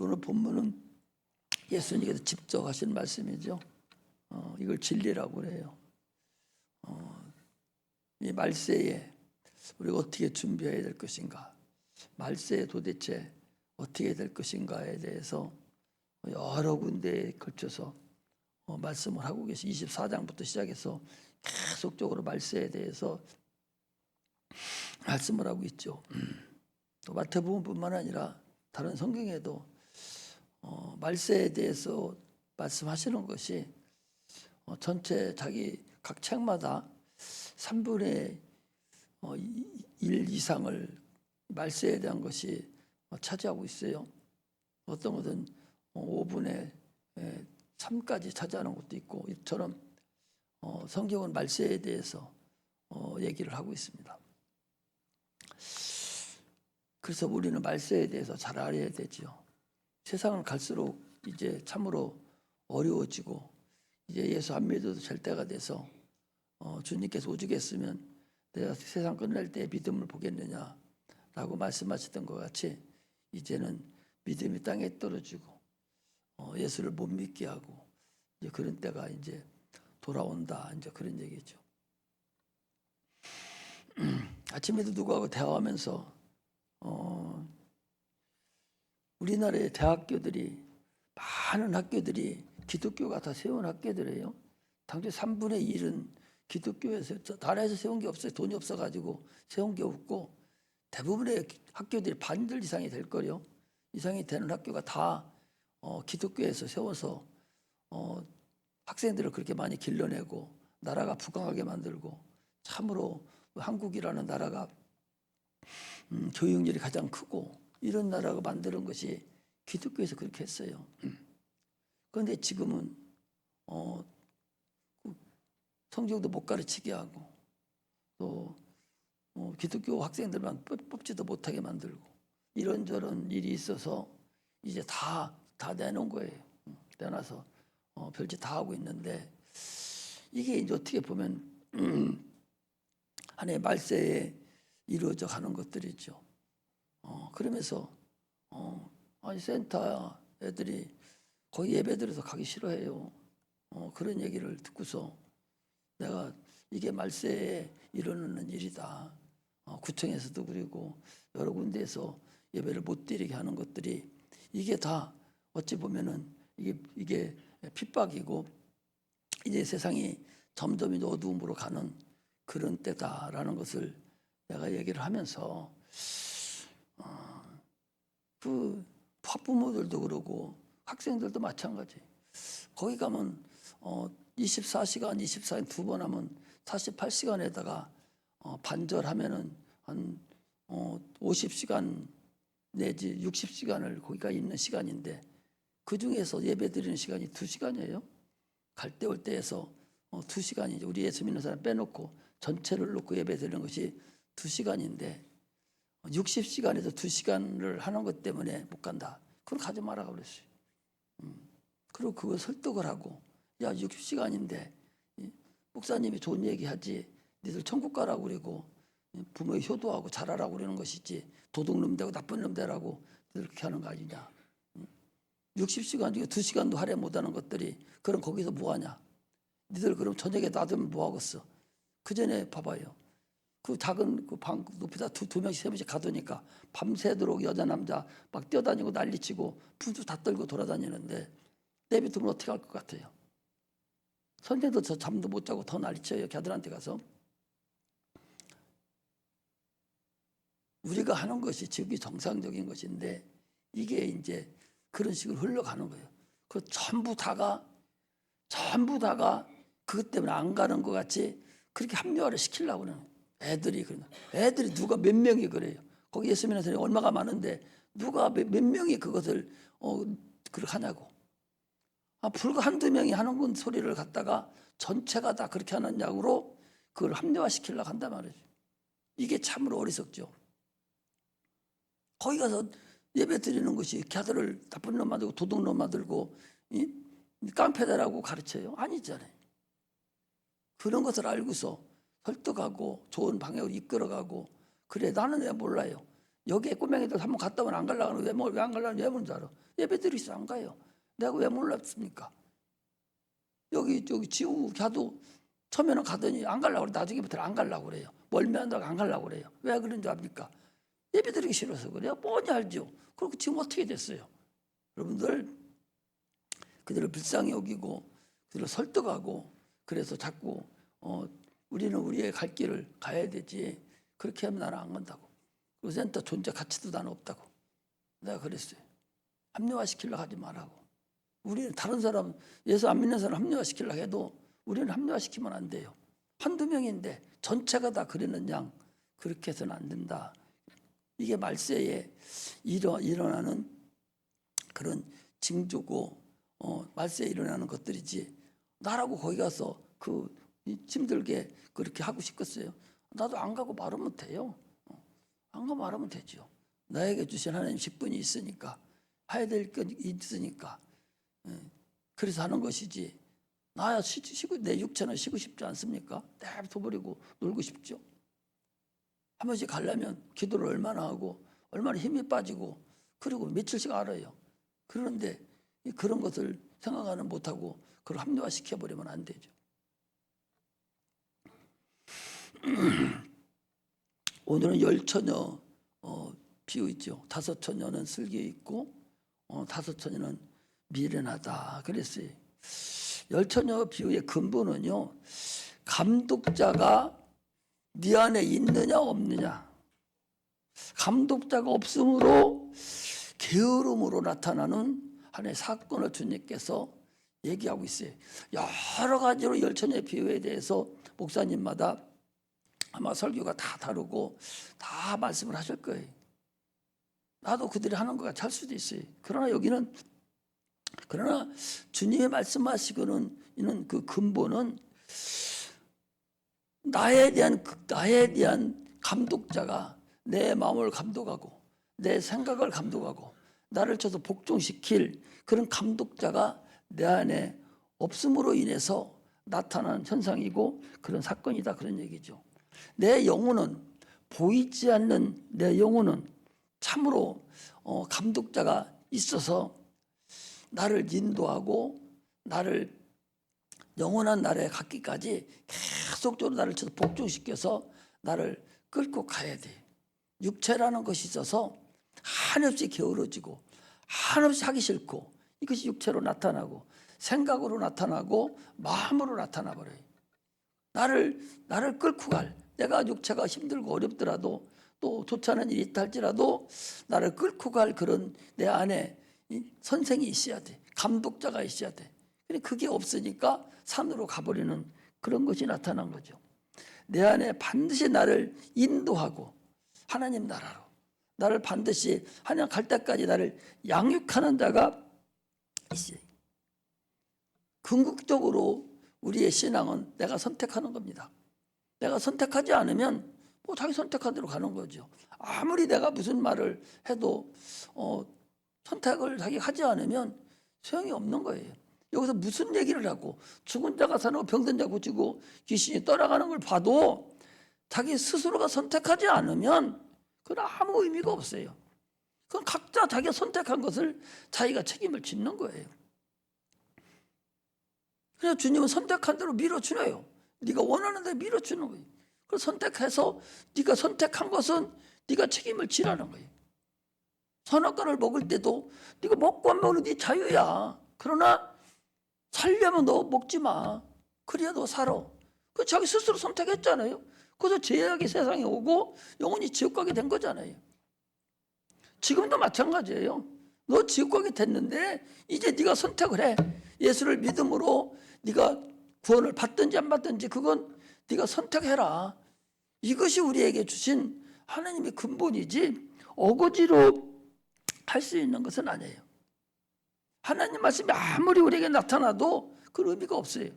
오늘 본문은 예수님께서 직접 하신 말씀이죠. 이걸 진리라고 그래요. 이 말세에 우리가 어떻게 준비해야 될 것인가, 말세에 도대체 어떻게 될 것인가에 대해서 여러 군데에 걸쳐서 말씀을 하고 계시. 24장부터 시작해서 계속적으로 말세에 대해서 말씀을 하고 있죠. 또 마태복음뿐만 아니라 다른 성경에도 말세에 대해서 말씀하시는 것이 전체 자기 각 책마다 3분의 1 이상을 말세에 대한 것이 차지하고 있어요. 어떤 것은 5분의 3까지 차지하는 것도 있고, 이처럼 성경은 말세에 대해서 얘기를 하고 있습니다. 그래서 우리는 말세에 대해서 잘 알아야 되죠. 세상은 갈수록 이제 참으로 어려워지고, 이제 예수 안 믿어도 될 때가 돼서 주님께서 오죽했으면 내가 세상 끝날 때 믿음을 보겠느냐라고 말씀하셨던 것 같이, 이제는 믿음이 땅에 떨어지고 예수를 못 믿게 하고 이제 그런 때가 이제 돌아온다, 이제 그런 얘기죠. 아침에도 누구하고 대화하면서 우리나라의 대학교들이, 많은 학교들이 기독교가 다 세운 학교들이에요. 당초 3분의 1은 기독교에서, 나라에서 세운 게 없어요. 돈이 없어가지고 세운 게 없고, 대부분의 학교들이 반절 이상이 될 거요. 이상이 되는 학교가 다 기독교에서 세워서 학생들을 그렇게 많이 길러내고 나라가 부강하게 만들고, 참으로 한국이라는 나라가 교육열이 가장 크고 이런 나라가 만드는 것이 기독교에서 그렇게 했어요. 그런데 지금은 성경도 못 가르치게 하고, 또 기독교 학생들만 뽑지도 못하게 만들고, 이런저런 일이 있어서 이제 다 내놓은 거예요. 내놔서 별짓 다 하고 있는데, 이게 이제 어떻게 보면 하나의 말세에 이루어져 가는 것들이죠. 그러면서 아니 센터 애들이 거기 예배드려서 가기 싫어해요. 그런 얘기를 듣고서 내가 이게 말세에 일어나는 일이다. 구청에서도 그리고 여러 군데에서 예배를 못 드리게 하는 것들이, 이게 다 어찌 보면은 이게 핍박이고, 이제 세상이 점점 이제 어두움으로 가는 그런 때다라는 것을 내가 얘기를 하면서, 그 학부모들도 그러고 학생들도 마찬가지. 거기 가면 24시간 두 번 하면 48시간에다가 반절하면은 한 50시간 내지 60시간을 거기가 있는 시간인데, 그 중에서 예배 드리는 시간이 2시간이에요. 갈 때 올 때에서 2시간이죠. 우리 예수 믿는 사람 빼놓고 전체를 놓고 예배 드리는 것이 2시간인데 60시간에서 2시간을 하는 것 때문에 못 간다. 그럼 가지 말라고 그랬어요. 그리고 그거 설득을 하고, 야 60시간인데 목사님이 좋은 얘기하지, 니들 천국 가라고 그러고 부모의 효도하고 잘하라고 그러는 것이지, 도둑놈 되고 나쁜 놈 되라고 니들 그렇게 하는 거 아니냐. 60시간 중에 2시간도 할애 못하는 것들이 그럼 거기서 뭐하냐. 니들 그럼 저녁에 놔두면 뭐하겠어. 그 전에 봐봐요. 그 작은 그 방 높이다 두 명씩 세 명씩 가두니까 밤새도록 여자 남자 막 뛰어다니고 난리치고 부주 다 떨고 돌아다니는데, 내비두면 어떻게 할 것 같아요? 선생도 저 잠도 못 자고 더 난리쳐요. 걔들한테 가서. 우리가 하는 것이 지극히 정상적인 것인데, 이게 이제 그런 식으로 흘러가는 거예요. 그 전부 다가 그것 때문에 안 가는 것 같이 그렇게 합리화를 시키려고 하는 거예요. 애들이 누가 몇 명이 그래요. 거기 예수 믿는 사람이 얼마가 많은데 누가 몇 명이 그것을 그렇게 하냐고. 불과 한두 명이 하는 건 소리를 갖다가 전체가 다 그렇게 하는 약으로 그걸 합리화시키려고 한단 말이죠. 이게 참으로 어리석죠. 거기 가서 예배 드리는 것이 걔들을 나쁜 놈 만들고 도둑놈 만들고 깡패다라고 가르쳐요? 아니잖아요. 그런 것을 알고서 설득하고 좋은 방향으로 이끌어가고, 그래 나는 왜 몰라요. 여기에 꼬맹이들 한번 갔다 오면 안 가려고 하는 왜 안 가려고 왜 묻는 줄 알아? 예배드리기 싫어 안 가요. 내가 왜 몰랐습니까? 여기 지우 걔도 처음에는 가더니 안 가려고 그래. 나중에부터 안 가려고 그래요. 멀미한다고 안 가려고 그래요. 왜 그런 줄 압니까? 예배드리기 싫어서 그래요. 뻔히 알죠. 그리고 지금 어떻게 됐어요? 여러분들 그들을 불쌍히 여기고 그들을 설득하고 그래서 자꾸 우리는 우리의 갈 길을 가야 되지. 그렇게 하면 나는 안 간다고. 그리고 센터 존재 가치도 나는 없다고. 내가 그랬어요. 합리화시키려고 하지 말라고. 우리는 다른 사람, 예수 안 믿는 사람 합리화시키려고 해도 우리는 합리화시키면 안 돼요. 한두 명인데 전체가 다 그러는 양 그렇게 해서는 안 된다. 이게 말세에 일어나는 그런 징조고 말세에 일어나는 것들이지. 나라고 거기 가서 힘들게 그렇게 하고 싶겠어요? 나도 안 가고 말하면 돼요. 안 가고 말하면 되죠. 나에게 주신 하나님 식분이 있으니까 해야 될 게 있으니까 그래서 하는 것이지. 나야 내 육체는 쉬고 싶지 않습니까? 내버려버리고 놀고 싶죠. 한 번씩 가려면 기도를 얼마나 하고 얼마나 힘이 빠지고 그리고 며칠씩 알아요. 그런데 그런 것을 생각하는 못하고 그걸 합리화시켜버리면 안 되죠. 오늘은 열처녀 비유 있죠. 5처녀는 슬기에 있고 5처녀는 미련하다 그랬어요. 열처녀 비유의 근본은요, 감독자가 네 안에 있느냐 없느냐. 감독자가 없으므로 게으름으로 나타나는 하나의 사건을 주님께서 얘기하고 있어요. 여러 가지로 열처녀의 비유에 대해서 목사님마다 아마 설교가 다 다르고 다 말씀을 하실 거예요. 나도 그들이 하는 거가 잘 수도 있어요. 그러나 주님의 말씀하시고는 있는 그 근본은 나에 대한 감독자가 내 마음을 감독하고 내 생각을 감독하고 나를 쳐서 복종시킬 그런 감독자가 내 안에 없음으로 인해서 나타나는 현상이고 그런 사건이다 그런 얘기죠. 내 영혼은 보이지 않는 내 영혼은 참으로 감독자가 있어서 나를 인도하고 나를 영원한 나라에 갖기까지 계속적으로 나를 쳐서 복종시켜서 나를 끌고 가야 돼. 육체라는 것이 있어서 한없이 게으러지고 한없이 하기 싫고 이것이 육체로 나타나고 생각으로 나타나고 마음으로 나타나 버려요. 나를 끌고 갈 내가 육체가 힘들고 어렵더라도 또 좋지 않은 일이 있다 할지라도 나를 끌고 갈 그런 내 안에 선생이 있어야 돼. 감독자가 있어야 돼. 근데 그게 없으니까 산으로 가버리는 그런 것이 나타난 거죠. 내 안에 반드시 나를 인도하고 하나님 나라로 나를 반드시 하나님 갈 때까지 나를 양육하는 자가 있어요. 궁극적으로 우리의 신앙은 내가 선택하는 겁니다. 내가 선택하지 않으면 자기 선택한 대로 가는 거죠. 아무리 내가 무슨 말을 해도 선택을 자기가 하지 않으면 소용이 없는 거예요. 여기서 무슨 얘기를 하고 죽은 자가 사는 병든 자 고치고 귀신이 떠나가는 걸 봐도 자기 스스로가 선택하지 않으면 그건 아무 의미가 없어요. 그건 각자 자기가 선택한 것을 자기가 책임을 짓는 거예요. 그래서 주님은 선택한 대로 밀어주네요. 네가 원하는 대로 밀어주는 거예요. 그래서 선택해서 네가 선택한 것은 네가 책임을 지라는 거예요. 선악과를 먹을 때도 네가 먹고 안 먹는 네 자유야. 그러나 살려면 너 먹지 마. 그래야 너 살아. 그 자기 스스로 선택했잖아요. 그래서 죄악이 세상에 오고 영원히 지옥 가게 된 거잖아요. 지금도 마찬가지예요. 너 지옥 가게 됐는데 이제 네가 선택을 해. 예수를 믿음으로 네가 구원을 받든지 안 받든지 그건 네가 선택해라. 이것이 우리에게 주신 하나님의 근본이지 어거지로 할 수 있는 것은 아니에요. 하나님 말씀이 아무리 우리에게 나타나도 그 의미가 없어요.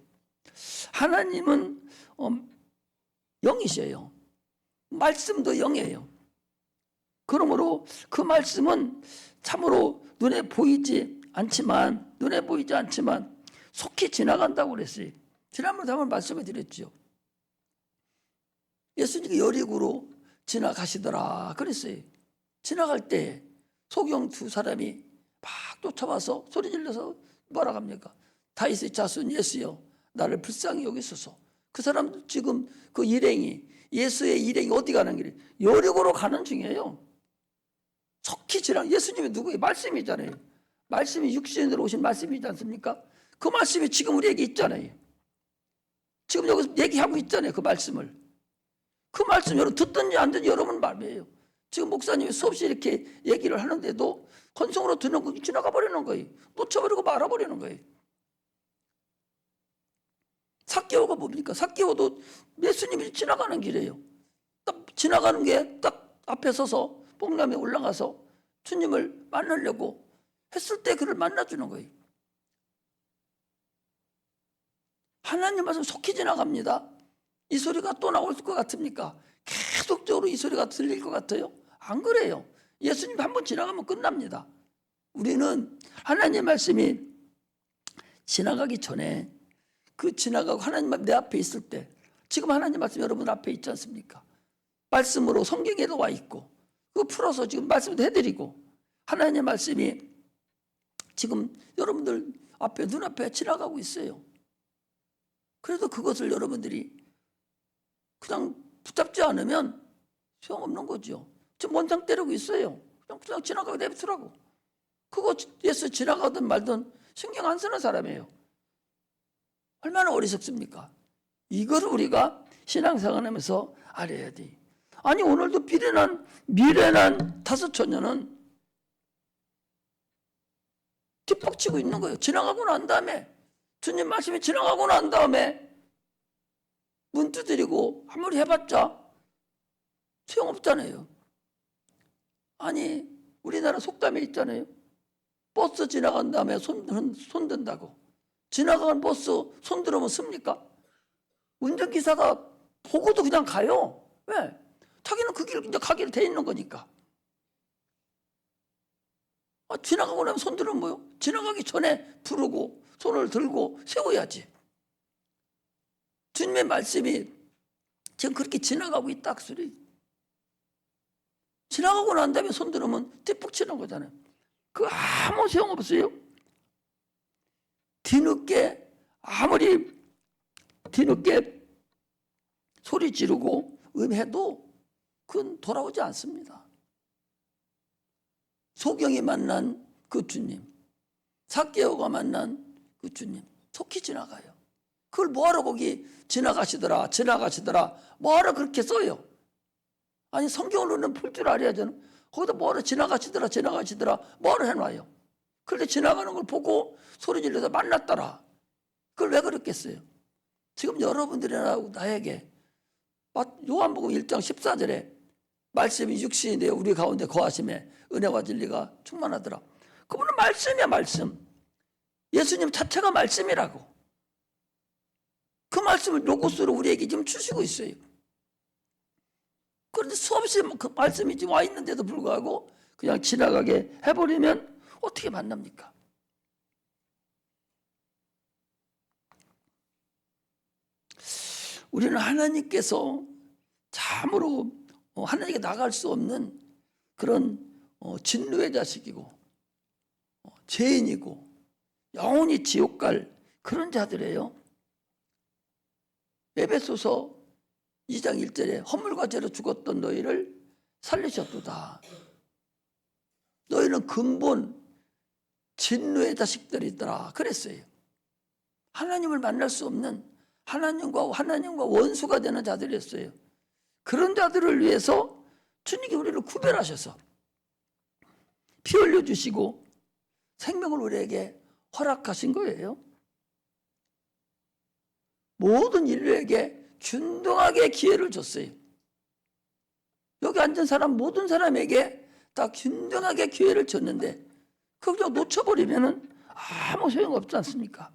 하나님은 영이셔요. 말씀도 영이에요. 그러므로 그 말씀은 참으로 눈에 보이지 않지만 속히 지나간다고 그랬어요. 지난번에 한번 말씀을 드렸죠. 예수님이 여리고로 지나가시더라 그랬어요. 지나갈 때 소경 두 사람이 막 쫓아와서 소리 질러서 뭐라 합니까? 다윗의 자손 예수여 나를 불쌍히 여기소서. 그 사람 지금 그 일행이 예수의 일행이 어디 가는 길이 여리고로 가는 중이에요. 속히 지나 예수님이 누구예요? 말씀이잖아요. 말씀이 육신으로 오신 말씀이지 않습니까? 그 말씀이 지금 우리에게 있잖아요. 지금 여기서 얘기하고 있잖아요. 그 말씀을. 그 말씀 여러분 듣든지 안 듣든지 여러분 말이에요. 지금 목사님이 수없이 이렇게 얘기를 하는데도 헌성으로 듣는 거 지나가 버리는 거예요. 놓쳐버리고 말아버리는 거예요. 삭개오가 뭡니까? 삭개오도 예수님이 지나가는 길이에요. 딱 지나가는 게 딱 앞에 서서 복람에 올라가서 주님을 만나려고 했을 때 그를 만나주는 거예요. 하나님 말씀 속히 지나갑니다. 이 소리가 또 나올 것 같습니까? 계속적으로 이 소리가 들릴 것 같아요? 안 그래요. 예수님 한번 지나가면 끝납니다. 우리는 하나님 말씀이 지나가기 전에 그 지나가고 하나님 내 앞에 있을 때 지금 하나님 말씀 여러분 앞에 있지 않습니까? 말씀으로 성경에도 와 있고 그거 풀어서 지금 말씀도 해드리고 하나님 말씀이 지금 여러분들 앞에 눈앞에 지나가고 있어요. 그래도 그것을 여러분들이 그냥 붙잡지 않으면 소용없는 거죠. 지금 원상 때리고 있어요. 그냥 지나가게 내버리라고. 그거 예수 지나가든 말든 신경 안 쓰는 사람이에요. 얼마나 어리석습니까? 이걸 우리가 신앙생활하면서 알아야 돼. 아니 오늘도 미련한 다섯 처녀는 뒷박치고 있는 거예요. 지나가고 난 다음에 주님 말씀이 지나가고 난 다음에 문 두드리고 아무리 해봤자 소용없잖아요. 아니 우리나라 속담에 있잖아요. 버스 지나간 다음에 손 든다고. 지나간 버스 손 들으면 씁니까? 운전기사가 보고도 그냥 가요. 왜? 자기는 그 길 이제 가기로 돼 있는 거니까. 지나가고 나면 손 들으면 뭐요? 지나가기 전에 부르고 손을 들고 세워야지. 주님의 말씀이 지금 그렇게 지나가고 있다 그 소리. 지나가고 난 다음에 손 들으면 뒷북 치는 거잖아요. 그거 아무 소용없어요. 아무리 뒤늦게 소리 지르고 음해도 그건 돌아오지 않습니다. 소경이 만난 그 주님, 삭개오가 만난 그 주님 속히 지나가요. 그걸 뭐하러 거기 지나가시더라 뭐하러 그렇게 써요? 아니 성경으로는 풀 줄 알아야죠. 거기다 뭐하러 지나가시더라 뭐하러 해놔요? 그런데 지나가는 걸 보고 소리 질러서 만났더라. 그걸 왜 그랬겠어요? 지금 여러분들이나 나에게 요한복음 1장 14절에 말씀이 육신이 되어 우리 가운데 거하심에 은혜와 진리가 충만하더라. 그분은 말씀이야 말씀. 예수님 자체가 말씀이라고. 그 말씀을 로고스로 우리에게 지금 주시고 있어요. 그런데 수없이 그 말씀이 지금 와 있는데도 불구하고 그냥 지나가게 해버리면 어떻게 만납니까? 우리는 하나님께서 참으로 하나님께 나갈 수 없는 그런 진노의 자식이고 죄인이고 영원히 지옥 갈 그런 자들이에요. 에베소서 2장 1절에 허물과 죄로 죽었던 너희를 살리셨도다. 너희는 근본 진노의 자식들이더라 그랬어요. 하나님을 만날 수 없는 하나님과 원수가 되는 자들이었어요. 그런 자들을 위해서 주님이 우리를 구별하셔서 피 흘려주시고 생명을 우리에게 허락하신 거예요. 모든 인류에게 균등하게 기회를 줬어요. 여기 앉은 사람 모든 사람에게 다 균등하게 기회를 줬는데 그걸 놓쳐버리면 아무 소용없지 않습니까?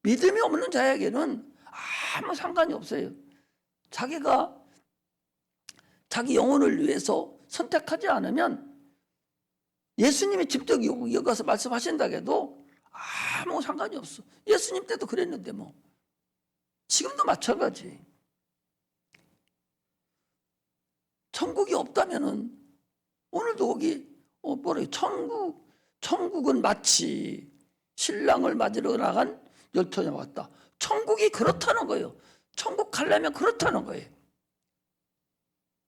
믿음이 없는 자에게는 아무 상관이 없어요. 자기가 자기 영혼을 위해서 선택하지 않으면 예수님이 직접 여기 가서 말씀하신다고 해도 아무 상관이 없어. 예수님 때도 그랬는데 뭐 지금도 마찬가지. 천국이 없다면은 오늘도 거기 뭐래 천국은 마치 신랑을 맞으러 나간 열처녀와 같다. 천국이 그렇다는 거예요. 천국 가려면 그렇다는 거예요.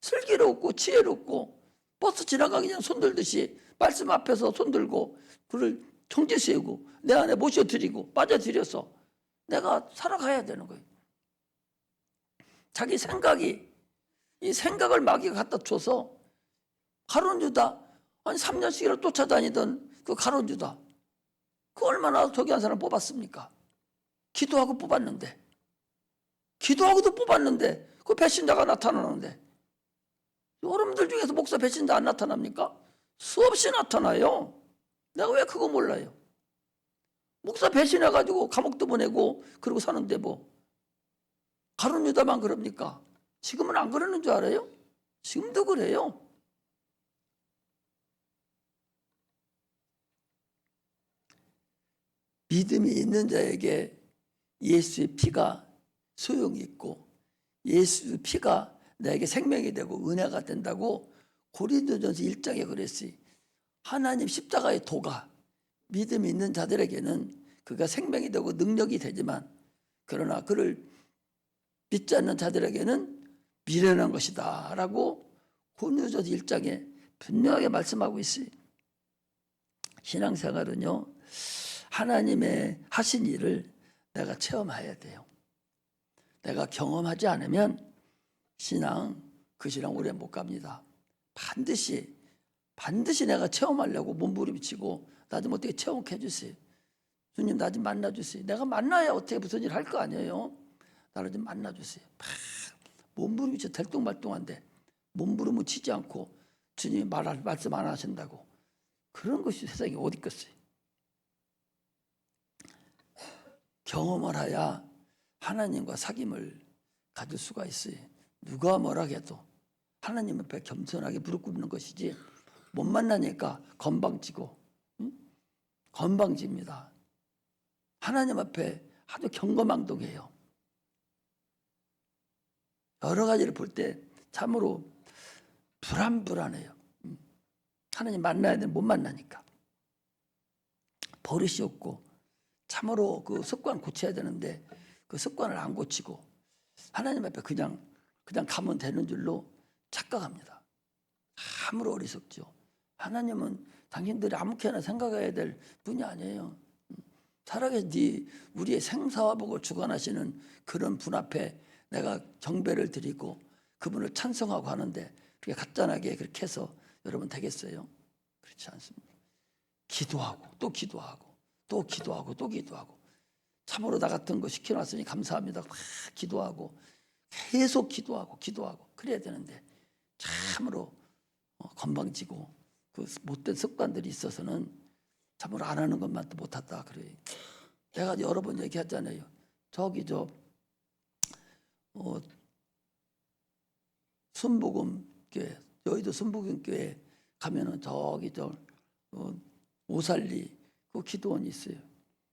슬기롭고 지혜롭고 버스 지나가기 전에 손들듯이 말씀 앞에서 손들고 그를 정지 세우고 내 안에 모셔드리고 빠져들여서 내가 살아가야 되는 거예요. 자기 생각이 이 생각을 마귀가 갖다 줘서 가룟 유다 아니 3년씩이나 쫓아다니던 그 가룟 유다 그 얼마나 저기 한 사람 뽑았습니까? 기도하고 뽑았는데 기도하고도 뽑았는데 그 배신자가 나타나는데 여러분들 중에서 목사 배신자 안 나타납니까? 수없이 나타나요. 내가 왜 그거 몰라요? 목사 배신해가지고 감옥도 보내고 그러고 사는데 뭐 가룟 유다만 그럽니까? 지금은 안 그러는 줄 알아요? 지금도 그래요. 믿음이 있는 자에게 예수의 피가 소용이 있고 예수의 피가 나에게 생명이 되고 은혜가 된다고 고린도전서 1장에 그랬어요. 하나님 십자가의 도가 믿음이 있는 자들에게는 그가 생명이 되고 능력이 되지만 그러나 그를 믿지 않는 자들에게는 미련한 것이다 라고 고린도전서 1장에 분명하게 말씀하고 있어요. 신앙생활은요 하나님의 하신 일을 내가 체험해야 돼요. 내가 경험하지 않으면 그 신앙 오래 못 갑니다. 반드시 내가 체험하려고 몸부림치고 나 좀 어떻게 체험해 주세요. 주님 나 좀 만나주세요. 내가 만나야 어떻게 무슨 일 할 거 아니에요. 나를 좀 만나주세요. 몸부림치 들뚱말뚱한데 몸부림치지 않고 주님이 말씀 안 하신다고 그런 것이 세상에 어디 있겠어요. 경험을 해야 하나님과 사귐을 가질 수가 있어요. 누가 뭐라 해도 하나님 앞에 겸손하게 무릎 꿇는 것이지 못 만나니까 건방지고 건방집니다. 하나님 앞에 아주 경거망동해요. 여러 가지를 볼 때 참으로 불안해요. 하나님 만나야 되는데 못 만나니까. 버릇이 없고 참으로 그 습관 고쳐야 되는데 그 습관을 안 고치고 하나님 앞에 그냥 가면 되는 줄로 착각합니다. 참으로 어리석죠. 하나님은 당신들이 아무렇게나 생각해야 될 분이 아니에요. 살아계신 우리의 생사화복을 주관하시는 그런 분 앞에 내가 경배를 드리고 그분을 찬송하고 하는데 그렇게 간단하게 그렇게 해서 여러분 되겠어요? 그렇지 않습니다. 기도하고 또 기도하고 또 기도하고 또 기도하고 참으로 나 같은 거 시켜놨으니 감사합니다. 막 기도하고 계속 기도하고 그래야 되는데 참으로 건방지고 그 못된 습관들이 있어서는 참으로 안 하는 것만 또 못했다 그래요. 내가 여러 번 얘기했잖아요. 저기 순복음교회 여의도 순복음교회 가면은 저기 오살리 그 기도원이 있어요.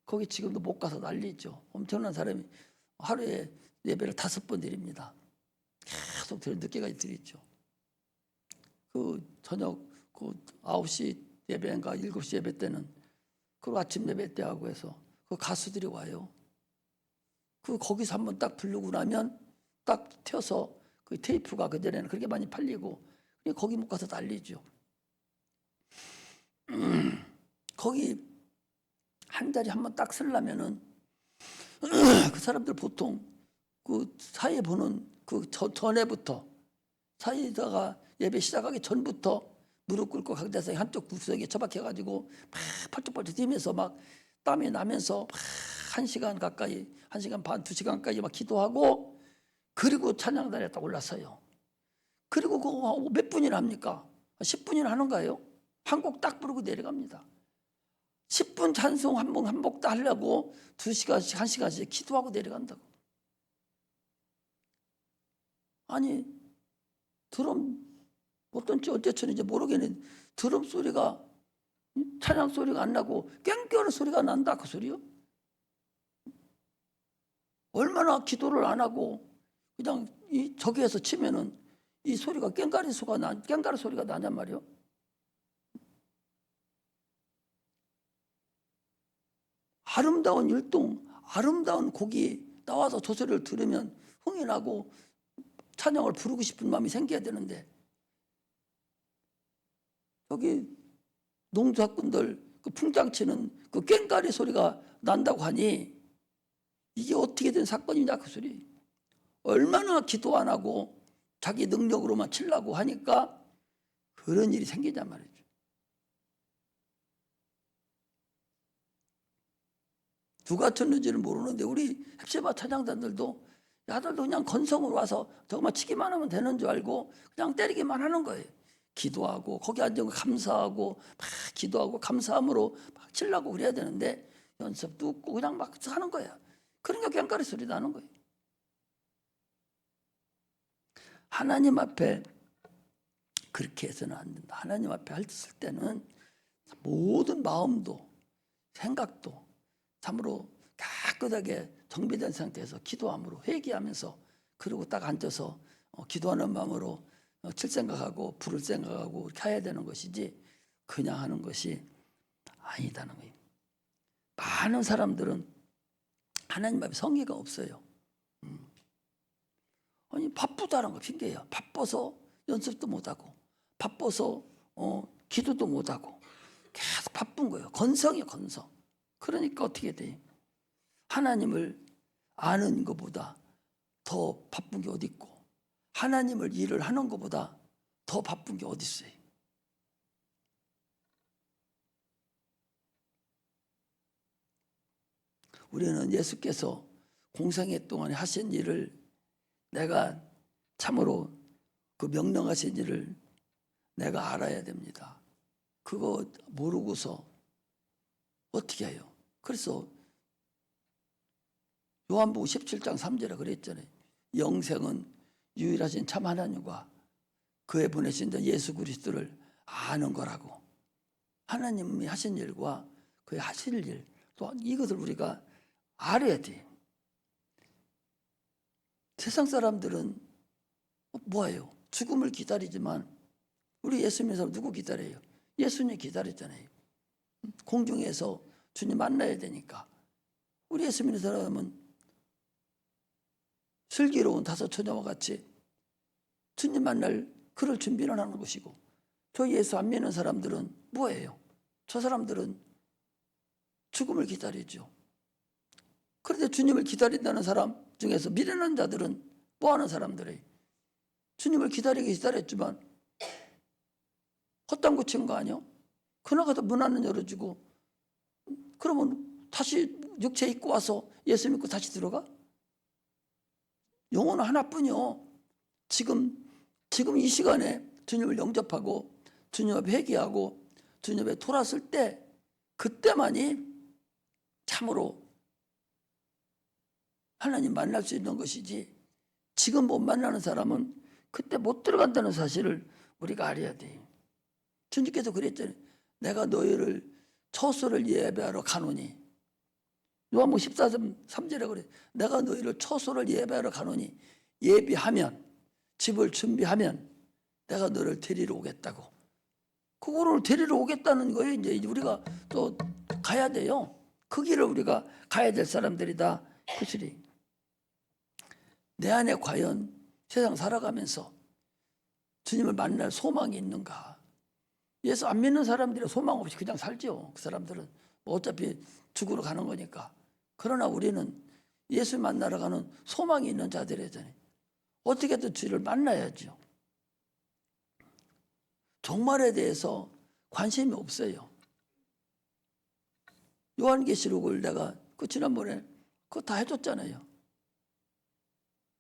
거기 지금도 못 가서 난리죠. 엄청난 사람이 하루에 예배를 5번 드립니다. 계속 늦게까지 드리죠. 그 저녁 9시 예배인가 7시 예배 때는 그리고 아침 예배 때 하고 해서 그 가수들이 와요. 거기서 한번 딱 부르고 나면 딱 튀어서 그 테이프가 그전에는 그렇게 많이 팔리고 거기 못 가서 난리죠. 거기 한 자리 한번 딱 쓰려면은 그 사람들 보통 그 사회 보는 그 전에부터 사회다가 예배 시작하기 전부터 무릎 꿇고 각 대상이 한쪽 구석에 처박혀가지고 막 펄쩍펄쩍 뛰면서 막 땀이 나면서 막 1시간 가까이 1시간 반 2시간까지 막 기도하고 그리고 찬양단에 딱 올라서요. 그리고 그거 몇 분이나 합니까? 10분이나 하는가요? 한 곡 딱 부르고 내려갑니다. 10분 찬송 한 곡 딱 하려고 2시간씩 1시간씩 기도하고 내려간다고. 아니 드럼 어쨌든지 모르겠는 드럼 소리가 찬양 소리가 안 나고 깽깽하는 소리가 난다 그 소리요? 얼마나 기도를 안 하고 그냥 저기에서 치면은 이 소리가 깽가리 소리가 나냔 말이요. 아름다운 율동, 아름다운 곡이 나와서 저 소리를 들으면 흥이 나고 찬양을 부르고 싶은 마음이 생겨야 되는데, 여기 농사꾼들 그 풍장치는 그 꽹과리 소리가 난다고 하니 이게 어떻게 된 사건이냐 그 소리. 얼마나 기도 안 하고 자기 능력으로만 치려고 하니까 그런 일이 생기단 말이죠. 누가 쳤는지는 모르는데 우리 헵시바 찬양단들도 야들도 그냥 건성으로 와서 정말 치기만 하면 되는 줄 알고 그냥 때리기만 하는 거예요. 기도하고 거기 앉아서 감사하고 막 기도하고 감사함으로 막 치려고 그래야 되는데 연습도 없고 그냥 막 하는 거야. 그러니까 꽹과리 소리 나는 거예요. 하나님 앞에 그렇게 해서는 안 된다. 하나님 앞에 할 때는 모든 마음도 생각도 참으로 깨끗하게 정비된 상태에서 기도함으로 회개하면서, 그리고 딱 앉아서 기도하는 마음으로 칠 생각하고 부를 생각하고 이렇게 해야 되는 것이지 그냥 하는 것이 아니다는 거예요. 많은 사람들은 하나님 앞에 성의가 없어요. 아니 바쁘다는 거 핑계예요. 바빠서 연습도 못하고 바빠서 기도도 못하고 계속 바쁜 거예요. 건성이에요, 건성. 그러니까 어떻게 돼요? 하나님을 아는 것보다 더 바쁜 게 어디 있고, 하나님을 일을 하는 것보다 더 바쁜 게 어디 있어요? 우리는 예수께서 공생애 동안에 하신 일을, 내가 참으로 그 명령하신 일을 내가 알아야 됩니다. 그거 모르고서 어떻게 해요? 그래서 요한복음 17장 3절에 그랬잖아요. 영생은 유일하신 참 하나님과 그의 보내신 예수 그리스도를 아는 거라고. 하나님이 하신 일과 그의 하실 일, 또한 이것을 우리가 알아야 돼. 세상 사람들은 뭐예요? 죽음을 기다리지만 우리 예수 믿는 사람 누구 기다려요? 예수님 기다렸잖아요. 공중에서 주님 만나야 되니까. 우리 예수 믿는 사람은 슬기로운 다섯 처녀와 같이 주님 만날 그럴 준비를 하는 것이고, 저 예수 안 믿는 사람들은 뭐예요? 저 사람들은 죽음을 기다리죠. 그런데 주님을 기다린다는 사람 중에서 미련한 자들은 뭐 하는 사람들이에요? 주님을 기다렸지만 헛땅 고친 거 아니요? 그나가도 문 안은 열어주고, 그러면 다시 육체 입고 와서 예수 믿고 다시 들어가? 영혼은 하나뿐이요. 지금 이 시간에 주님을 영접하고 주님 앞에 회개하고 주님 앞에 돌아설 때, 그때만이 참으로 하나님 만날 수 있는 것이지, 지금 못 만나는 사람은 그때 못 들어간다는 사실을 우리가 알아야 돼요. 주님께서 그랬잖아요. 내가 너희를 처소를 예배하러 가노니. 요한복음 14장 3절에 그래. 내가 너희를 처소를 예배하러 가노니, 예비하면, 집을 준비하면 내가 너를 데리러 오겠다고. 그거를 데리러 오겠다는 거예요. 이제 우리가 또 가야 돼요. 그 길을 우리가 가야 될 사람들이다. 그들이 내 안에 과연 세상 살아가면서 주님을 만날 소망이 있는가? 예수 안 믿는 사람들이 소망 없이 그냥 살죠. 그 사람들은 뭐 어차피 죽으러 가는 거니까. 그러나 우리는 예수 만나러 가는 소망이 있는 자들이잖아요. 어떻게든 주를 만나야죠. 종말에 대해서 관심이 없어요. 요한계시록을 내가 지난번에 그거 다 해줬잖아요.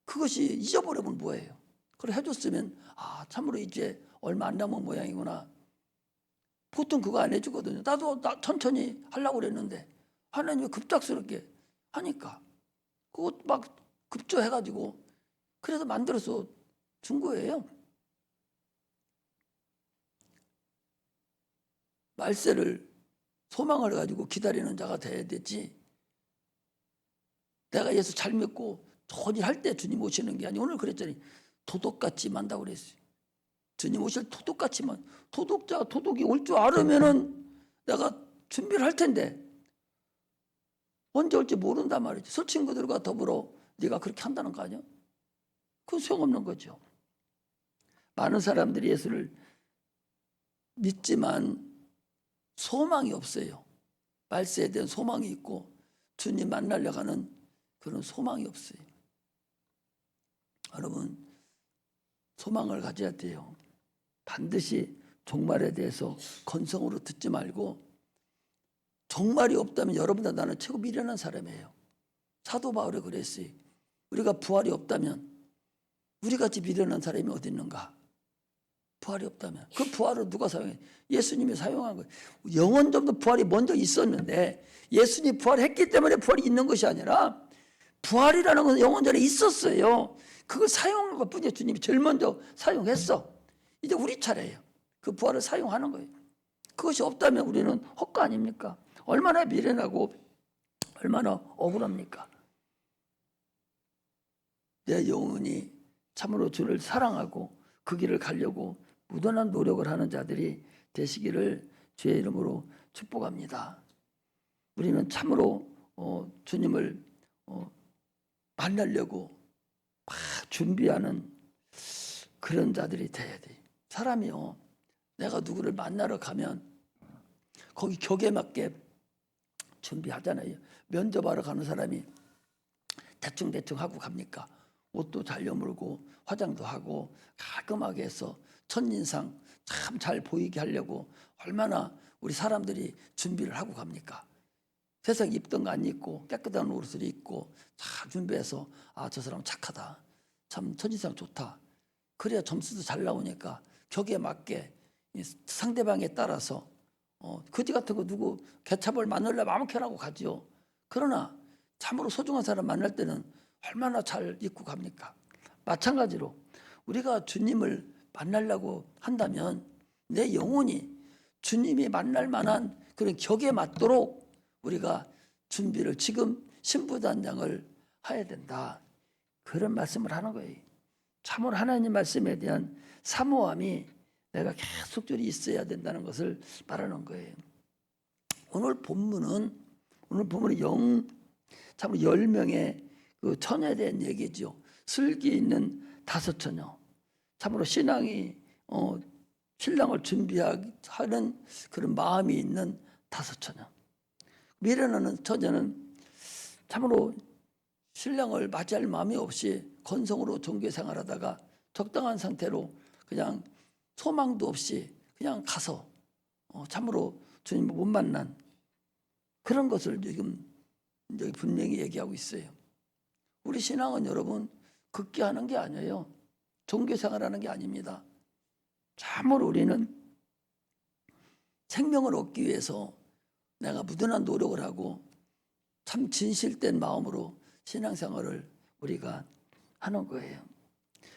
그것이 잊어버리면 뭐예요? 그걸 해줬으면 참으로 이제 얼마 안 남은 모양이구나. 보통 그거 안 해주거든요. 나도 천천히 하려고 그랬는데 하나님이 급작스럽게 하니까 그거 막 급조해가지고 그래서 만들어서 준 거예요. 말세를 소망을 가지고 기다리는 자가 돼야 되지. 내가 예수 잘 믿고 좋은 일 할 때 주님 오시는 게 아니고, 오늘 그랬더니 도둑같이 만다고 그랬어요. 주님 오실 도둑같이만. 도둑이 올 줄 알으면은 내가 준비를 할 텐데 언제 올지 모른단 말이죠. 술 친구들과 더불어 네가 그렇게 한다는 거 아니야? 그건 소용없는 거죠. 많은 사람들이 예수를 믿지만 소망이 없어요. 말세에 대한 소망이 있고 주님 만나려고 하는 그런 소망이 없어요. 여러분, 소망을 가져야 돼요. 반드시 종말에 대해서 건성으로 듣지 말고, 종말이 없다면 여러분과 나는 최고 미련한 사람이에요. 사도 바울이 그랬어요. 우리가 부활이 없다면 우리같이 미련한 사람이 어디 있는가? 부활이 없다면 그 부활을 누가 사용해? 예수님이 사용한 거예요. 영원전부터 부활이 먼저 있었는데 예수님이 부활했기 때문에 부활이 있는 것이 아니라 부활이라는 것은 영원전에 있었어요. 그걸 사용한 것뿐이에요. 주님이 제일 먼저 사용했어. 이제 우리 차례예요. 그 부활을 사용하는 거예요. 그것이 없다면 우리는 헛거 아닙니까? 얼마나 미련하고 얼마나 억울합니까? 내 영혼이 참으로 주를 사랑하고 그 길을 가려고 무던한 노력을 하는 자들이 되시기를 주의 이름으로 축복합니다. 우리는 참으로 주님을 만나려고 막 준비하는 그런 자들이 돼야 돼. 사람이요, 내가 누구를 만나러 가면 거기 격에 맞게 준비하잖아요. 면접하러 가는 사람이 대충 하고 갑니까? 옷도 잘 여물고 화장도 하고 깔끔하게 해서 첫인상 참 잘 보이게 하려고 얼마나 우리 사람들이 준비를 하고 갑니까? 세상 입던 거 안 입고 깨끗한 옷을 입고 잘 준비해서 저 사람 착하다, 참 첫인상 좋다, 그래야 점수도 잘 나오니까 격에 맞게 상대방에 따라서 거지 같은 거 누구 개차벌 만나려면 아무렇게나 하고 가죠. 그러나 참으로 소중한 사람 만날 때는 얼마나 잘 입고 갑니까? 마찬가지로 우리가 주님을 만나려고 한다면 내 영혼이 주님이 만날 만한 그런 격에 맞도록 우리가 준비를 지금 신부단장을 해야 된다. 그런 말씀을 하는 거예요. 참으로 하나님 말씀에 대한 사모함이 내가 계속적으로 있어야 된다는 것을 말하는 거예요. 오늘 본문은 참으로 10명의 그 처녀에 대한 얘기죠. 슬기 있는 5처녀. 참으로 신랑이 신랑을 준비하는 그런 마음이 있는 5처녀. 미련하는 처녀는 참으로 신랑을 맞이할 마음이 없이 건성으로 종교 생활하다가 적당한 상태로 그냥 소망도 없이 그냥 가서 참으로 주님을 못 만난 그런 것을 지금 여기 분명히 얘기하고 있어요. 우리 신앙은 여러분 극기하는 게 아니에요. 종교 생활하는 게 아닙니다. 참으로 우리는 생명을 얻기 위해서 내가 무던한 노력을 하고 참 진실된 마음으로 신앙생활을 우리가 하는 거예요.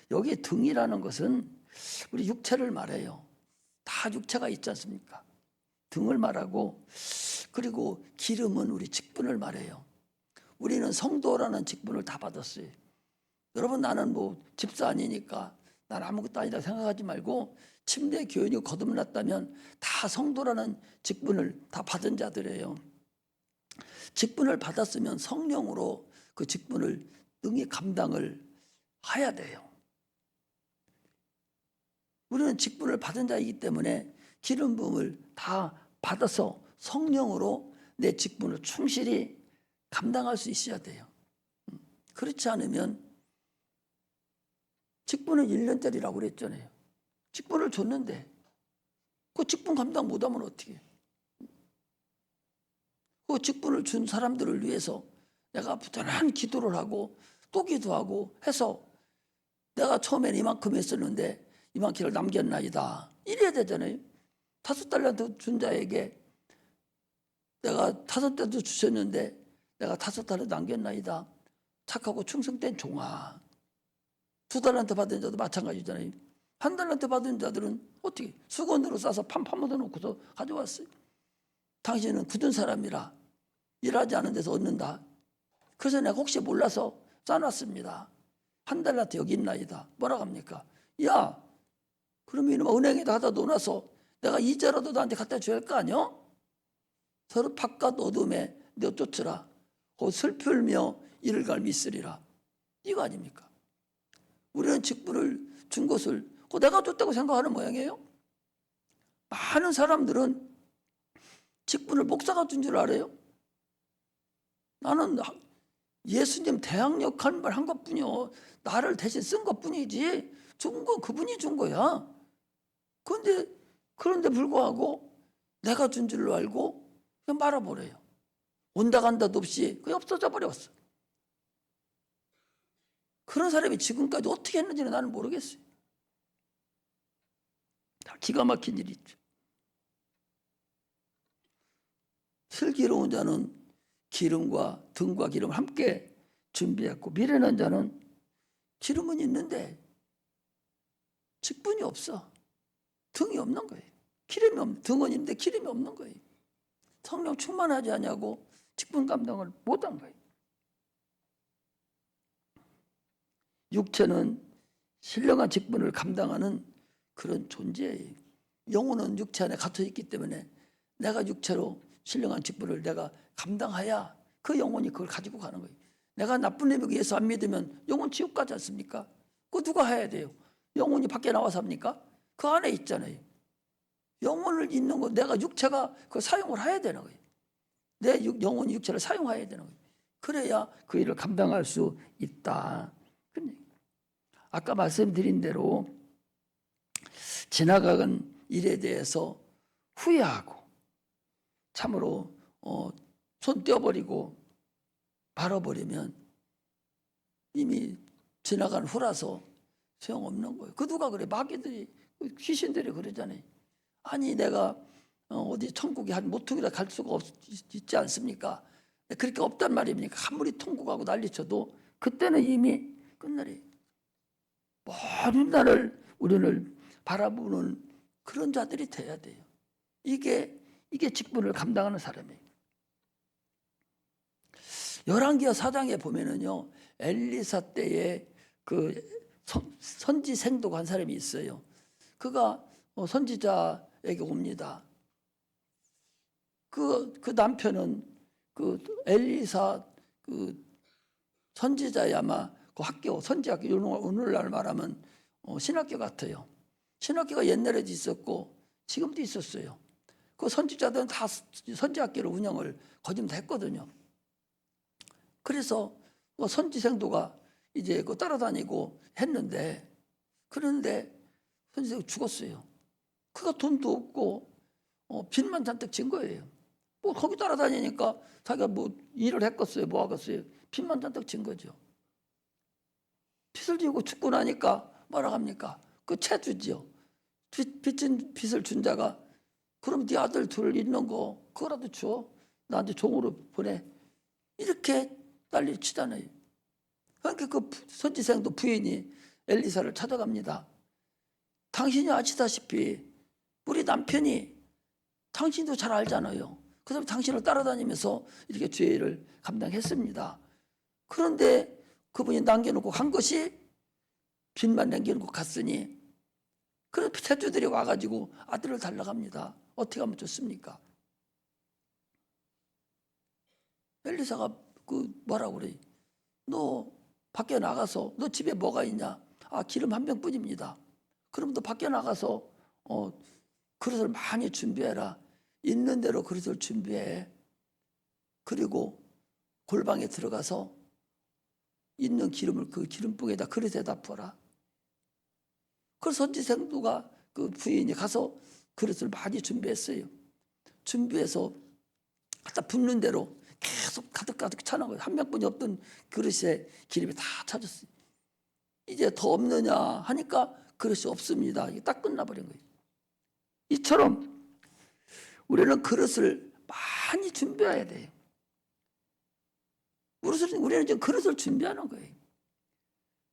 여기 등이라는 것은 우리 육체를 말해요. 다 육체가 있지 않습니까? 등을 말하고, 그리고 기름은 우리 직분을 말해요. 우리는 성도라는 직분을 다 받았어요. 여러분, 나는 뭐 집사 아니니까 난 아무것도 아니다 생각하지 말고 침례 교훈이 거듭났다면 다 성도라는 직분을 다 받은 자들이에요. 직분을 받았으면 성령으로 그 직분을 능히 감당을 해야 돼요. 우리는 직분을 받은 자이기 때문에 기름 부음을 다 받아서 성령으로 내 직분을 충실히 감당할 수 있어야 돼요. 그렇지 않으면 직분은 1년짜리라고 그랬잖아요. 직분을 줬는데 그 직분 감당 못하면 어떻게 해요? 그 직분을 준 사람들을 위해서 내가 부단한 기도를 하고 또 기도하고 해서 내가 처음엔 이만큼 했었는데 이만큼을 남겼나이다, 이래야 되잖아요. 5달란트 준 자에게 내가 5달란트 주셨는데 내가 5달란트 남겼나이다, 착하고 충성된 종아. 2달란트 받은 자도 마찬가지잖아요. 1달란트 받은 자들은 어떻게 수건으로 싸서 판파묻어 놓고서 가져왔어요. 당신은 굳은 사람이라 일하지 않은 데서 얻는다. 그래서 내가 혹시 몰라서 싸놨습니다. 1달란트 여기 있나이다. 뭐라고 합니까? 야, 그러면 이놈아 은행에다 갖다 놓아서 내가 이자라도 나한테 갖다 줘야 할 거 아니야? 서로 바깥 어둠에 내쫓으라. 곧 슬플며 이를 갈 믿으리라. 이거 아닙니까? 우리는 직분을 준 것을 내가 줬다고 생각하는 모양이에요. 많은 사람들은 직분을 목사가 준 줄 알아요. 나는 예수님 대항 역할만 한 것뿐이요. 나를 대신 쓴 것뿐이지 준 건 그분이 준 거야. 그런데 불구하고 내가 준 줄로 알고 그냥 말아버려요. 온다 간다도 없이 그냥 없어져 버렸어. 그런 사람이 지금까지 어떻게 했는지는 나는 모르겠어요. 기가 막힌 일이 있죠. 슬기로운 자는 기름과 등과 기름을 함께 준비했고, 미련한 자는 기름은 있는데 직분이 없어. 등이 없는 거예요. 등은 있는데 기름이 없는 거예요. 성령 충만하지 않냐고 직분 감당을 못한 거예요. 육체는 신령한 직분을 감당하는 그런 존재예요. 영혼은 육체 안에 갇혀 있기 때문에 내가 육체로 신령한 직분을 내가 감당해야 그 영혼이 그걸 가지고 가는 거예요. 내가 나쁜 의미로 예수 안 믿으면 영혼 지옥 가지 않습니까? 그거 누가 해야 돼요? 영혼이 밖에 나와서 합니까? 그 안에 있잖아요. 영혼을 있는 거 내가 육체가 그 사용을 해야 되는 거예요. 내 영혼이 육체를 사용해야 되는 거예요. 그래야 그 일을 감당할 수 있다. 아까 말씀드린 대로 지나간 일에 대해서 후회하고 참으로 손 떼어버리고 말아버리면 이미 지나간 후라서 소용없는 거예요. 그 누가 그래? 마귀들이, 귀신들이 그러잖아요. 아니 내가 어디 천국에 한 모퉁이라 갈 수가 있지 않습니까? 그렇게 없단 말입니까? 아무리 통곡하고 난리쳐도 그때는 이미 끝날이. 모든 날을 우리를 바라보는 그런 자들이 돼야 돼요. 이게 직분을 감당하는 사람이에요. 열왕기하 4장에 보면은요, 엘리사 때에 그 선지 생도가 한 사람이 있어요. 그가 선지자에게 옵니다. 그 남편은 그 엘리사 그 선지자의 아마 그 학교, 선지학교, 오늘날 말하면 신학교 같아요. 신학교가 옛날에도 있었고 지금도 있었어요. 그 선지자들은 다 선지학교를 운영을 거짓말 했거든요. 그래서 선지생도가 이제 그 따라다니고 했는데, 그런데 선지자가 죽었어요. 그가 돈도 없고 빚만 잔뜩 진 거예요. 뭐 거기 따라다니니까 자기가 뭐 일을 했겠어요, 뭐 하겠어요. 빚만 잔뜩 진 거죠. 빚을 지고 죽고 나니까 뭐라 합니까? 그 채 주지요. 빚을 준 자가 그럼 네 아들 둘 있는 거 그거라도 줘. 나한테 종으로 보내. 이렇게 난리를 치잖아요. 그러니까 그 선지생도 부인이 엘리사를 찾아갑니다. 당신이 아시다시피 우리 남편이, 당신도 잘 알잖아요. 그 사람이 당신을 따라다니면서 이렇게 죄를 감당했습니다. 그런데 그분이 남겨놓고 간 것이 빚만 남겨놓고 갔으니, 그래서 세주들이 와가지고 아들을 달라갑니다. 어떻게 하면 좋습니까? 엘리사가 뭐라고 그래? 너 밖에 나가서, 너 집에 뭐가 있냐? 아, 기름 한 병뿐입니다. 그럼 너 밖에 나가서 그릇을 많이 준비해라. 있는 대로 그릇을 준비해. 그리고 골방에 들어가서 있는 기름을 그 기름병에다 그릇에다 부어라. 그래서 선지생도가 그 부인이 가서 그릇을 많이 준비했어요. 준비해서 갖다 붓는 대로 계속 가득가득 차는 거예요. 한 명뿐이 없던 그릇에 기름이 다 차졌어요. 이제 더 없느냐 하니까 그릇이 없습니다. 이게 딱 끝나버린 거예요. 이처럼 우리는 그릇을 많이 준비해야 돼요. 우리는 지금 그릇을 준비하는 거예요.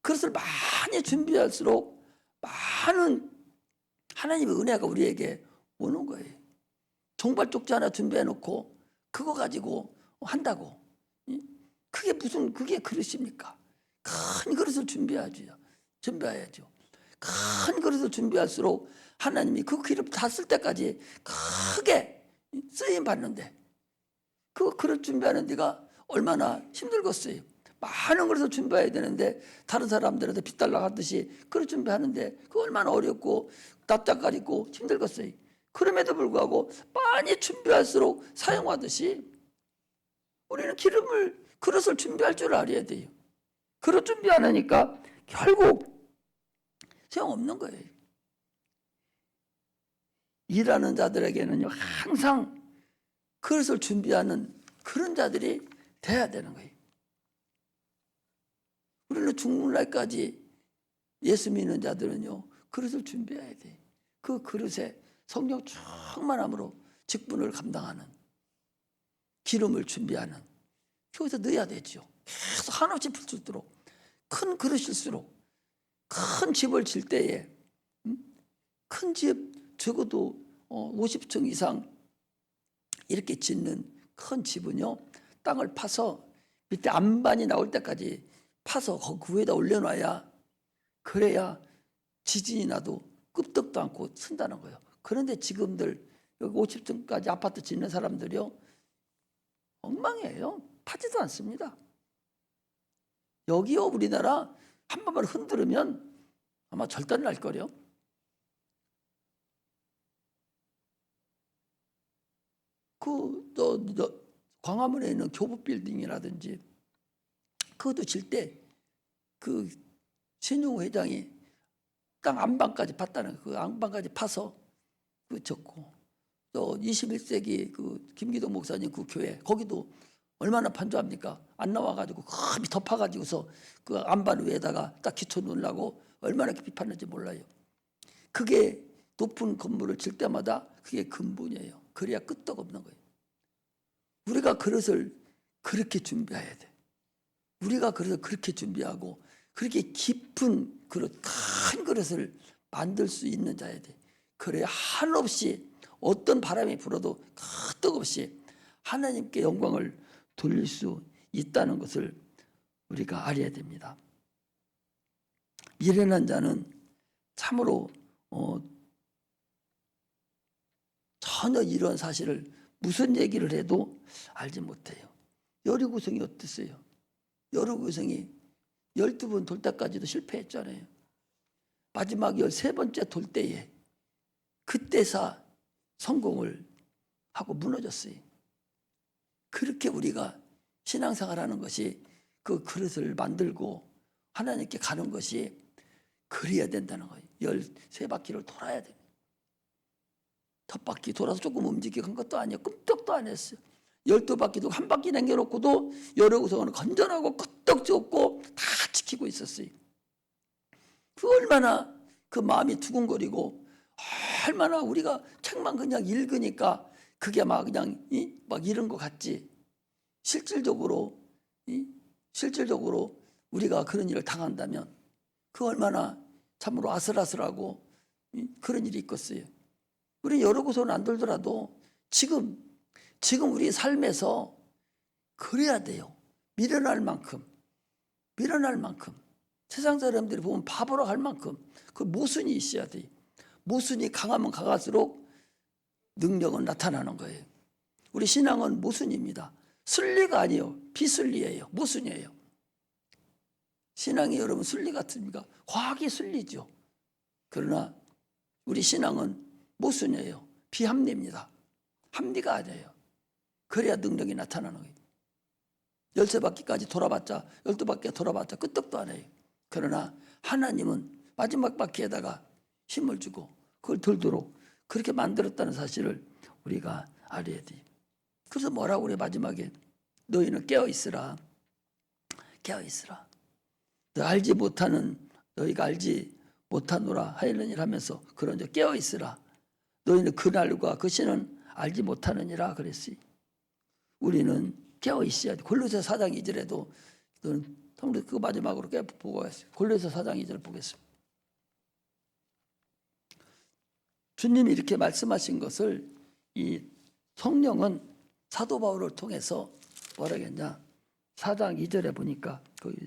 그릇을 많이 준비할수록 많은 하나님의 은혜가 우리에게 오는 거예요. 종발 쪽지 하나 준비해놓고 그거 가지고 한다고. 그게 그릇입니까? 큰 그릇을 준비해야죠. 큰 그릇을 준비할수록 하나님이 그 기름 다 쓸 때까지 크게 쓰임 받는데, 그 그릇 준비하는 데가 얼마나 힘들겠어요. 많은 것을 준비해야 되는데 다른 사람들한테 빚달라 하듯이 그런 준비하는데 그 얼마나 어렵고 납작거리고 힘들겠어요. 그럼에도 불구하고 많이 준비할수록 사용하듯이 우리는 그릇을 준비할 줄 알아야 돼요. 그릇 준비 안 하니까 결국 소용없는 거예요. 일하는 자들에게는요, 항상 그릇을 준비하는 그런 자들이 돼야 되는 거예요. 우리는 죽는 날까지 예수 믿는 자들은요, 그릇을 준비해야 돼요. 그 그릇에 성령 충만함으로 직분을 감당하는, 기름을 준비하는, 거기서 넣어야 되죠. 계속 한없이 풀수록, 큰 그릇일수록, 큰 집을 질 때에, 큰 집, 적어도 50층 이상 이렇게 짓는 큰 집은요, 땅을 파서 밑에 안반이 나올 때까지 파서 그 위에다 올려놔야, 그래야 지진이 나도 끄떡도 않고 쓴다는 거예요. 그런데 지금들 여기 50층까지 아파트 짓는 사람들이요, 엉망이에요. 파지도 않습니다. 여기요, 우리나라 한 번만 흔들으면 아마 절단 날 거요. 광화문에 있는 교부 빌딩이라든지 그것도 질 때 그 신용 회장이 땅 안방까지 팠다는 그 안방까지 파서 그 졌고, 또 21세기 그 김기동 목사님 그 교회 거기도 얼마나 반조합니까? 안 나와가지고 컵이 덮어가지고서 그 안반 위에다가 딱 기초 놓으려고 얼마나 깊이 팠는지 몰라요. 그게 높은 건물을 질 때마다 그게 근본이에요. 그래야 끄떡없는 거예요. 우리가 그릇을 그렇게 준비해야 돼. 우리가 그릇을 그렇게 준비하고 그렇게 깊은 그릇, 큰 그릇을 만들 수 있는 자야 돼. 그래야 한없이 어떤 바람이 불어도 끄떡없이 하나님께 영광을 돌릴 수 있다는 것을 우리가 알아야 됩니다. 미련한 자는 참으로 전혀 이런 사실을 무슨 얘기를 해도 알지 못해요. 여리고성이 어땠어요? 여리고성이 12번 돌 때까지도 실패했잖아요. 마지막 13번째 돌 때에 그때사 성공을 하고 무너졌어요. 그렇게 우리가 신앙생활하는 것이 그 그릇을 만들고 하나님께 가는 것이 그래야 된다는 거예요. 13바퀴를 돌아야 돼요. 텃바퀴 돌아서 조금 움직이고 한 것도 아니에요. 끔떡도 안 했어요. 12바퀴도 한 바퀴 남겨놓고도 여러구성은 건전하고 끄떡지 없고 다 지키고 있었어요. 그 얼마나 그 마음이 두근거리고 얼마나 우리가 책만 그냥 읽으니까 그게 막 그냥 막 이런 것 같지. 실질적으로 우리가 그런 일을 당한다면 그 얼마나 참으로 아슬아슬하고 그런 일이 있겠어요. 우리 여러구성은 안 돌더라도 지금 우리 삶에서 그래야 돼요. 미련할 만큼 세상 사람들이 보면 바보로 할 만큼 그 모순이 있어야 돼요. 모순이 강하면 강할수록 능력은 나타나는 거예요. 우리 신앙은 모순입니다. 순리가 아니에요. 비순리예요. 모순이에요. 신앙이 여러분 순리 같습니까? 과학이 순리죠. 그러나 우리 신앙은 모순이에요. 비합리입니다. 합리가 아니에요. 그래야 능력이 나타나는 거예요. 13바퀴까지 돌아봤자 12바퀴 돌아봤자 끄떡도 안 해요. 그러나 하나님은 마지막 바퀴에다가 힘을 주고 그걸 들도록 그렇게 만들었다는 사실을 우리가 알아야 돼요. 그래서 뭐라고 그래 마지막에 너희는 깨어있으라. 깨어있으라. 너희가 알지 못하노라 하였느니라 하면서 그런 깨어있으라. 너희는 그날과 그 시는 알지 못하느니라 그랬어요. 우리는 깨어있어야 돼. 골로새 4장 2절에도 너는 그 마지막으로 보고 했어요. 골로새 4장 2절 보겠습니다. 주님이 이렇게 말씀하신 것을 이 성령은 사도 바울을 통해서 뭐라고 했냐. 4장 2절에 보니까 거기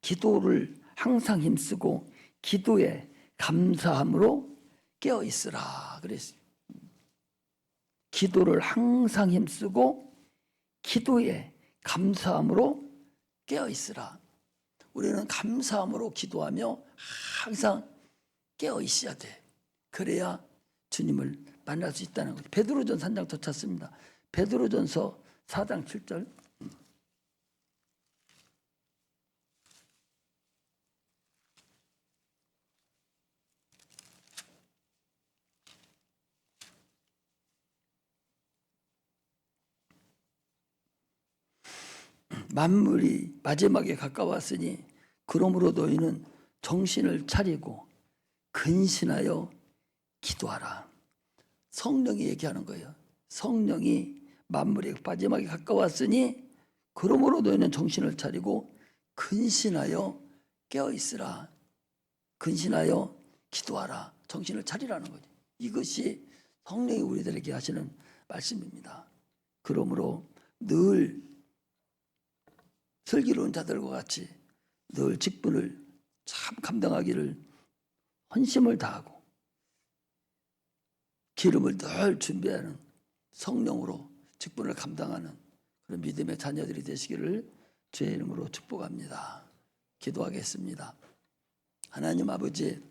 기도를 항상 힘쓰고 기도에 감사함으로 깨어있으라 그랬어요. 기도를 항상 힘쓰고 기도에 감사함으로 깨어 있으라. 우리는 감사함으로 기도하며 항상 깨어 있어야 돼. 그래야 주님을 만날 수 있다는 거죠. 베드로전서 1장 더 찾습니다. 베드로전서 4장 7절. 만물이 마지막에 가까웠으니 그러므로 너희는 정신을 차리고 근신하여 기도하라. 성령이 얘기하는 거예요. 성령이 만물이 마지막에 가까웠으니 그러므로 너희는 정신을 차리고 근신하여 깨어 있으라. 근신하여 기도하라. 정신을 차리라는 거죠. 이것이 성령이 우리들에게 하시는 말씀입니다. 그러므로 늘 슬기로운 자들과 같이 늘 직분을 참 감당하기를 헌심을 다하고 기름을 늘 준비하는 성령으로 직분을 감당하는 그런 믿음의 자녀들이 되시기를 주의 이름으로 축복합니다. 기도하겠습니다. 하나님 아버지,